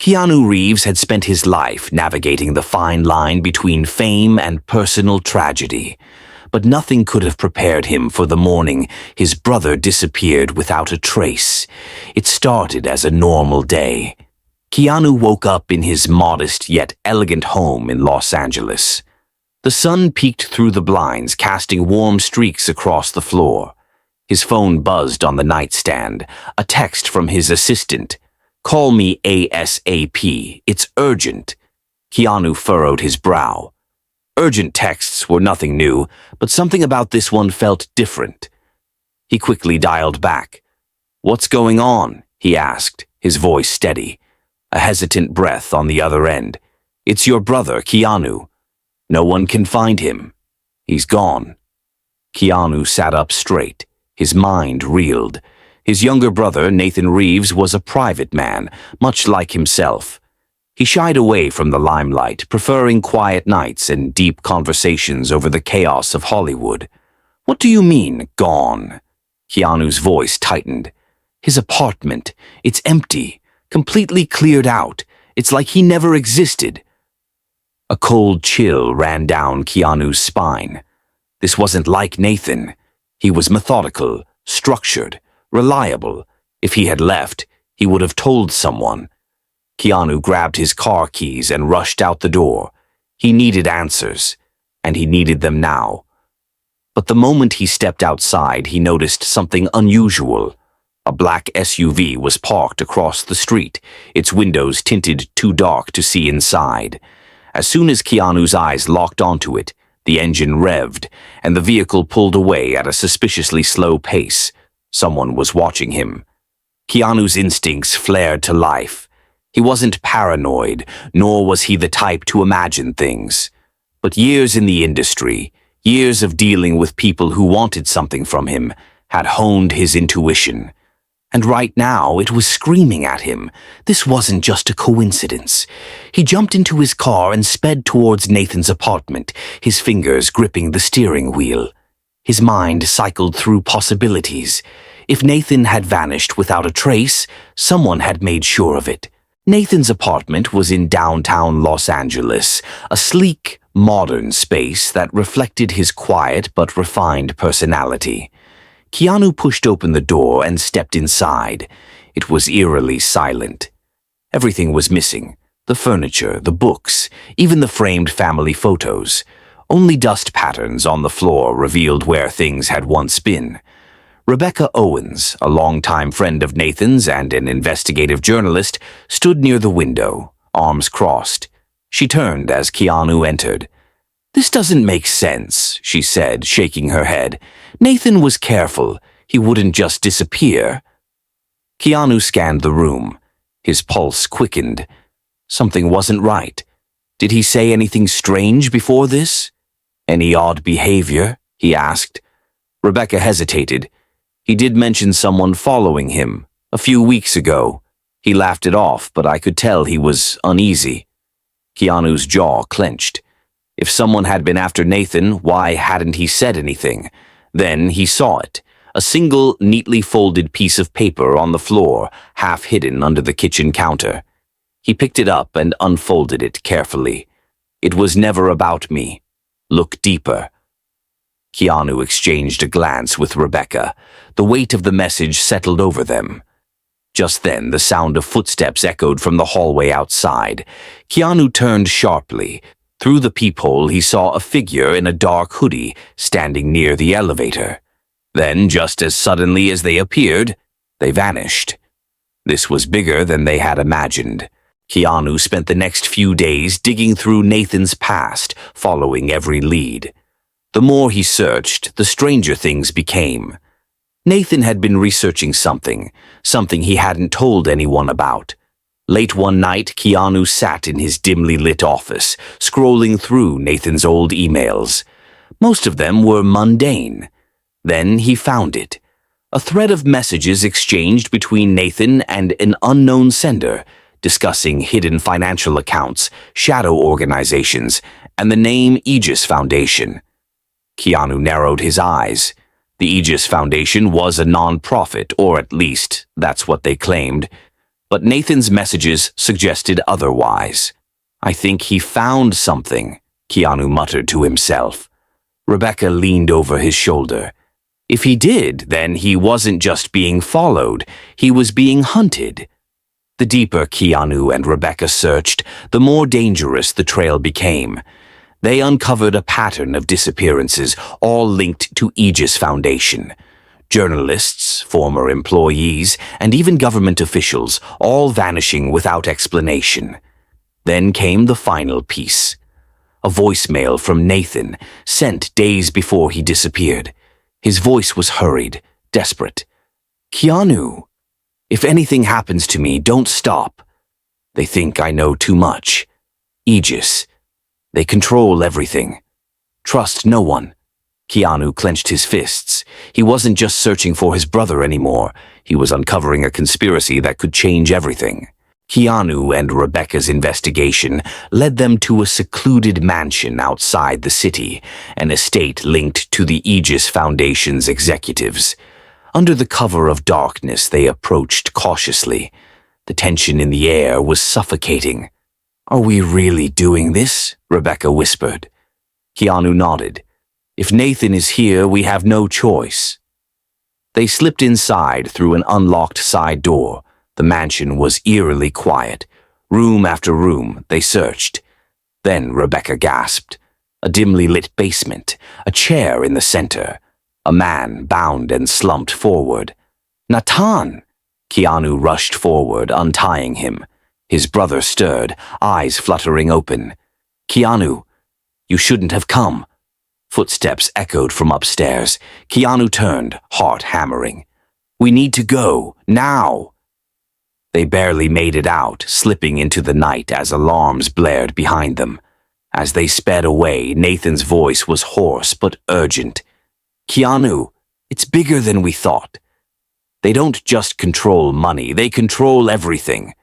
Keanu Reeves had spent his life navigating the fine line between fame and personal tragedy, but nothing could have prepared him for the morning his brother disappeared without a trace. It started as a normal day. Keanu woke up in his modest yet elegant home in Los Angeles. The sun peeked through the blinds, casting warm streaks across the floor. His phone buzzed on the nightstand, a text from his assistant. "Call me ASAP. It's urgent." Keanu furrowed his brow. Urgent texts were nothing new, but something about this one felt different. He quickly dialed back. "What's going on?" he asked, his voice steady. A hesitant breath on the other end. "It's your brother, Keanu. No one can find him. He's gone." Keanu sat up straight. His mind reeled. His younger brother, Nathan Reeves, was a private man, much like himself. He shied away from the limelight, preferring quiet nights and deep conversations over the chaos of Hollywood. "What do you mean, gone?" Keanu's voice tightened. "His apartment. It's empty, completely cleared out. It's like he never existed." A cold chill ran down Keanu's spine. This wasn't like Nathan. He was methodical, structured, reliable. If he had left, he would have told someone. Keanu grabbed his car keys and rushed out the door. He needed answers, and he needed them now. But the moment he stepped outside, he noticed something unusual. A black SUV was parked across the street, its windows tinted too dark to see inside. As soon as Keanu's eyes locked onto it, the engine revved, and the vehicle pulled away at a suspiciously slow pace. Someone was watching him. Keanu's instincts flared to life. He wasn't paranoid, nor was he the type to imagine things. But years in the industry, years of dealing with people who wanted something from him, had honed his intuition. And right now, it was screaming at him. This wasn't just a coincidence. He jumped into his car and sped towards Nathan's apartment, his fingers gripping the steering wheel. His mind cycled through possibilities. If Nathan had vanished without a trace, someone had made sure of it. Nathan's apartment was in downtown Los Angeles, a sleek, modern space that reflected his quiet but refined personality. Keanu pushed open the door and stepped inside. It was eerily silent. Everything was missing. The furniture, the books, even the framed family photos. Only dust patterns on the floor revealed where things had once been. Rebecca Owens, a longtime friend of Nathan's and an investigative journalist, stood near the window, arms crossed. She turned as Keanu entered. "This doesn't make sense," she said, shaking her head. "Nathan was careful. He wouldn't just disappear." Keanu scanned the room. His pulse quickened. Something wasn't right. Did he say anything strange before this? "Any odd behavior?" he asked. Rebecca hesitated. "He did mention someone following him a few weeks ago. He laughed it off, but I could tell he was uneasy." Keanu's jaw clenched. If someone had been after Nathan, why hadn't he said anything? Then he saw it, a single, neatly folded piece of paper on the floor, half hidden under the kitchen counter. He picked it up and unfolded it carefully. "It was never about me. Look deeper." Keanu exchanged a glance with Rebecca. The weight of the message settled over them. Just then, the sound of footsteps echoed from the hallway outside. Keanu turned sharply. Through the peephole, he saw a figure in a dark hoodie standing near the elevator. Then, just as suddenly as they appeared, they vanished. This was bigger than they had imagined. Keanu spent the next few days digging through Nathan's past, following every lead. The more he searched, the stranger things became. Nathan had been researching something he hadn't told anyone about. Late one night, Keanu sat in his dimly lit office, scrolling through Nathan's old emails. Most of them were mundane. Then he found it. A thread of messages exchanged between Nathan and an unknown sender, discussing hidden financial accounts, shadow organizations, and the name Aegis Foundation. Keanu narrowed his eyes. The Aegis Foundation was a non-profit, or at least, that's what they claimed. But Nathan's messages suggested otherwise. "I think he found something," Keanu muttered to himself. Rebecca leaned over his shoulder. If he did, then he wasn't just being followed, he was being hunted. The deeper Keanu and Rebecca searched, the more dangerous the trail became. They uncovered a pattern of disappearances, all linked to Aegis Foundation. Journalists, former employees, and even government officials, all vanishing without explanation. Then came the final piece. A voicemail from Nathan, sent days before he disappeared. His voice was hurried, desperate. "Keanu, if anything happens to me, don't stop. They think I know too much. Aegis. They control everything. Trust no one." Keanu clenched his fists. He wasn't just searching for his brother anymore. He was uncovering a conspiracy that could change everything. Keanu and Rebecca's investigation led them to a secluded mansion outside the city, an estate linked to the Aegis Foundation's executives. Under the cover of darkness, they approached cautiously. The tension in the air was suffocating. "Are we really doing this?" Rebecca whispered. Keanu nodded. "If Nathan is here, we have no choice." They slipped inside through an unlocked side door. The mansion was eerily quiet. Room after room, they searched. Then Rebecca gasped. A dimly lit basement, a chair in the center. A man bound and slumped forward. "Nathan!" Keanu rushed forward, untying him. His brother stirred, eyes fluttering open. "Keanu, you shouldn't have come." Footsteps echoed from upstairs. Keanu turned, heart hammering. "We need to go, now!" They barely made it out, slipping into the night as alarms blared behind them. As they sped away, Nathan's voice was hoarse but urgent. "Keanu, it's bigger than we thought. They don't just control money, they control everything."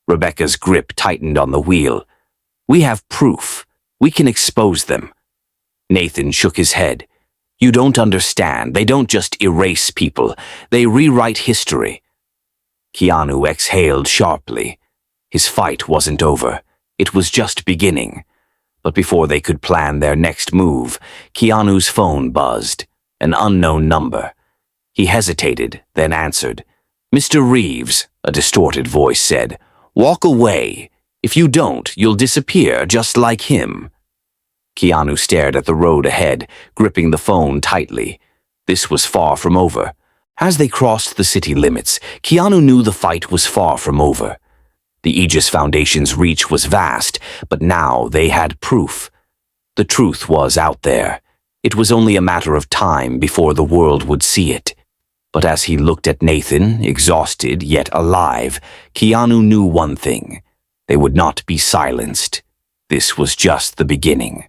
Rebecca's grip tightened on the wheel. "We have proof. We can expose them." Nathan shook his head. "You don't understand. They don't just erase people. They rewrite history." Keanu exhaled sharply. His fight wasn't over. It was just beginning. But before they could plan their next move, Keanu's phone buzzed. An unknown number. He hesitated, then answered. "Mr. Reeves," a distorted voice said, "walk away. If you don't, you'll disappear just like him." Keanu stared at the road ahead, gripping the phone tightly. This was far from over. As they crossed the city limits, Keanu knew the fight was far from over. The Aegis Foundation's reach was vast, but now they had proof. The truth was out there. It was only a matter of time before the world would see it. But as he looked at Nathan, exhausted yet alive, Keanu knew one thing. They would not be silenced. This was just the beginning.